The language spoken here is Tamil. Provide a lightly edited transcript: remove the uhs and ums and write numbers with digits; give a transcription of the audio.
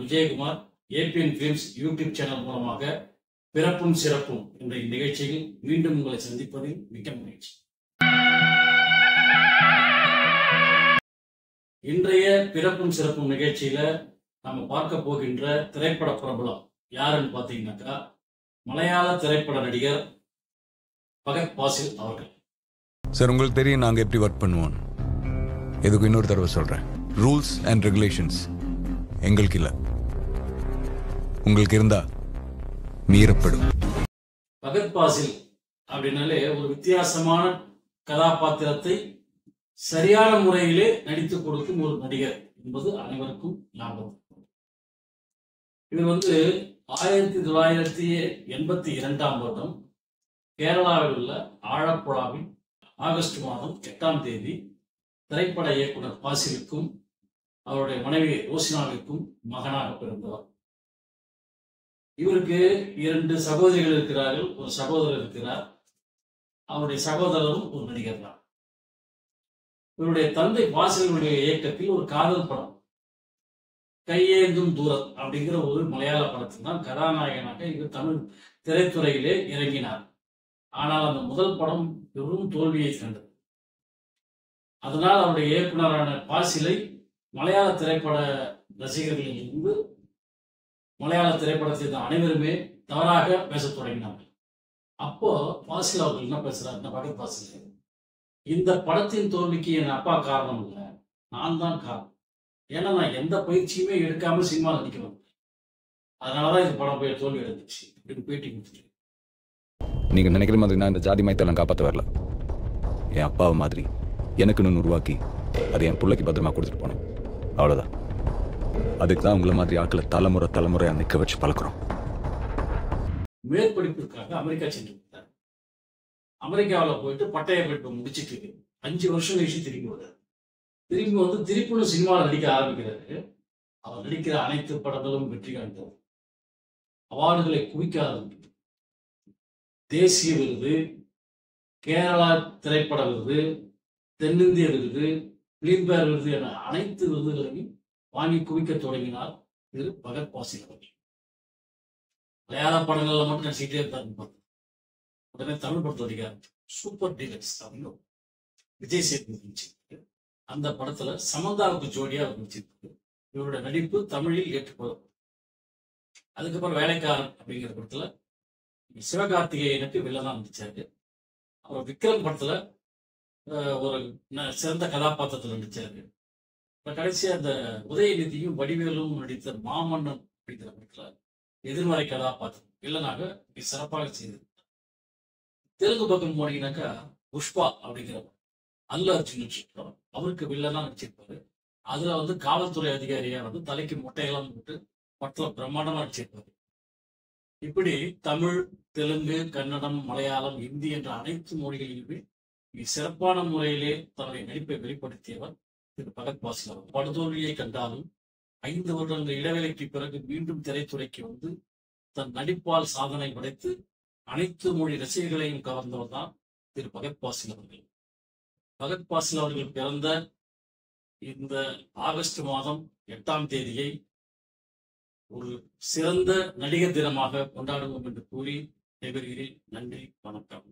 Vijayakumar ABN films YouTube channel மூலமாக பிறப்பும் சிறப்பும் என்ற நிகழ்ச்சியில் மீண்டும் உங்களை சந்திப்பதில் மிக்க மகிழ்ச்சி. இன்றைய பிறப்பும் சிறப்பும் நிகழ்ச்சியில நம்ம பார்க்க போகின்ற திரைப்பட பிரபலம் யாருன்னு பார்த்தீங்கன்னாக்கா, மலையாள திரைப்பட நடிகர் பகத் பாசில் அவர்கள். சார், உங்களுக்கு தெரியும் நாங்கள் எப்படி ஒர்க் பண்ணுவோம். எதுக்கு இன்னொரு தடவை சொல்கிறேன், ரூல்ஸ் அண்ட் ரெகுலேஷன்ஸ் எங்களுக்கு இல்லை, உங்களுக்கு இருந்தா மீறப்படும். பகத் பாசில் அப்படின்னாலே ஒரு வித்தியாசமான கதாபாத்திரத்தை சரியான முறையிலே நடித்து கொடுக்கும் ஒரு நடிகர் என்பது அனைவருக்கும் ஞாபகம். இவர் 1982ஆம் வருடம் கேரளாவில் உள்ள ஆழப்புழாவில் ஆகஸ்ட் மாதம் 8ஆம் தேதி திரைப்பட இயக்குனர் பாசிலுக்கும் அவருடைய மனைவி ரோசினாவிற்கும் மகனாக பிறந்தவர். இவருக்கு 2 சகோதரிகள் இருக்கிறார்கள், ஒரு சகோதரர் இருக்கிறார். அவருடைய சகோதரரும் ஒரு நடிகர் தான். இவருடைய தந்தை பாசிலுடைய இயக்கத்தில் ஒரு காதல் படம் கையேந்தும் தூரம் அப்படிங்கிற ஒரு மலையாள படத்தில் தான் கதாநாயகனாக இவர் தமிழ் திரைத்துறையிலே இறங்கினார். ஆனால் அந்த முதல் படம் பெரும் தோல்வியை கண்டது. அதனால் அவருடைய இயக்குனரான பாசிலை மலையாள திரைப்பட ரசிகர்களில் இருந்து மலையாள திரைப்படத்தை அனைவருமே தவறாக பேசத் தொடங்கினார்கள். அப்போ பாசில் அவர்கள் என்ன பேசுறாருன்னா, பகத் பாசில், இந்த படத்தின் தோல்விக்கு என் அப்பா காரணம் இல்லை, நான் தான் காரணம். ஏன்னா நான் எந்த பயிற்சியுமே எடுக்காம சினிமா நடிக்கணும், அதனாலதான் இந்த படம் போய் தோல்வி அடைஞ்சிச்சு அப்படின்னு பேட்டி கொடுத்துட்டு. நீங்க நினைக்கிற மாதிரி நான் இந்த ஜாதி மயத்தெல்லாம் காப்பாற்ற வரல. என் அப்பாவை மாதிரி எனக்குன்னு உருவாக்கி அதை என் பிள்ளைக்கு பத்திரமா கொடுத்துட்டு போனோம், அவ்வளவுதான். அதுக்கு தான் உங்களை மாதிரி ஆட்களை தலைமுறை நிற்க வச்சு பழக்கிறோம். மேற்படிப்பிற்காக அமெரிக்கா சென்று விட்டார். அமெரிக்காவில் போயிட்டு பட்டய படிப்பை முடிச்சுட்டு 5 வருஷம் கழிச்சு திரும்பி வர்றாரு. திருப்பி சினிமாவில் நடிக்க ஆரம்பிக்கிறாரு. அவர் நடிக்கிற அனைத்து படங்களும் வெற்றி காண்கிறது, அவார்டுகளை குவிக்க ஆரம்பிக்கிறது. தேசிய விருது, கேரளா திரைப்பட விருது, தென்னிந்திய விருது, பிலிம்பேர் விருது என அனைத்து விருதுகளையும் வாங்கி குவிக்க தொடங்கினார் திரு பகத் பாசில் அவர்கள். மலையாள படங்கள்ல மட்டும் நடிச்சுட்டே இருந்தார். உடனே தமிழ் படத்தை நடிக்கிறார். சூப்பர் டீலக்ஸ் அப்படின்னு விஜய் சேதுபதி நடிச்சிருக்கு. அந்த படத்துல சமந்தாவுக்கு ஜோடியா அவர் நடிச்சிருக்கு. இவருடைய நடிப்பு தமிழில் ஏற்றுக்கொள்ளும். அதுக்கப்புறம் வேலைக்காரன் அப்படிங்கிற படத்துல சிவகார்த்திகேயனுக்கு வில்லனா நடிச்சாரு. அவர் விக்ரம் படத்துல ஒரு சிறந்த கதாபாத்திரத்தில் நடிச்சாரு. கடைசியா அந்த உதயநிதியும் வடிவேலும் நடித்த மாமன்னன் அப்படிங்கிற படத்துல எதிர்மறை கதாபாத்திரம் வில்லனாக சிறப்பாக செய்தது. தெலுங்கு பக்கம் போனீங்கன்னாக்கா புஷ்பா அப்படிங்கிற அல்லு அர்ஜுன் நடிச்சிருப்பாரு. அவருக்கு வில்லனா நடிச்சிருப்பாரு. அதுல காவல்துறை அதிகாரியா தலைக்கு முட்டையெல்லாம் போட்டு படத்துல பிரம்மாண்டமா நடிச்சிருப்பாரு. இப்படி தமிழ், தெலுங்கு, கன்னடம், மலையாளம், இந்தி என்ற அனைத்து மொழிகளிலுமே சிறப்பான முறையிலே தன்னுடைய நடிப்பை வெளிப்படுத்தியவர் திரு பகத் பாசில் அவர். படுதோல்வியை கண்டாலும் 5 வருடங்கள் இடைவேளைக்கு பிறகு மீண்டும் திரைத்துறைக்கு தன் நடிப்பால் சாதனை படைத்து அனைத்து மொழி ரசிகர்களையும் கவர்ந்தவர் தான் திரு பகத் பாசில் அவர்கள். பகத் பாசில் அவர்கள் பிறந்த இந்த ஆகஸ்ட் மாதம் 8ஆம் தேதியை ஒரு சிறந்த நடிகர் தினமாக கொண்டாடுவோம் என்று கூறி விடைபெறுகிறேன். நன்றி, வணக்கம்.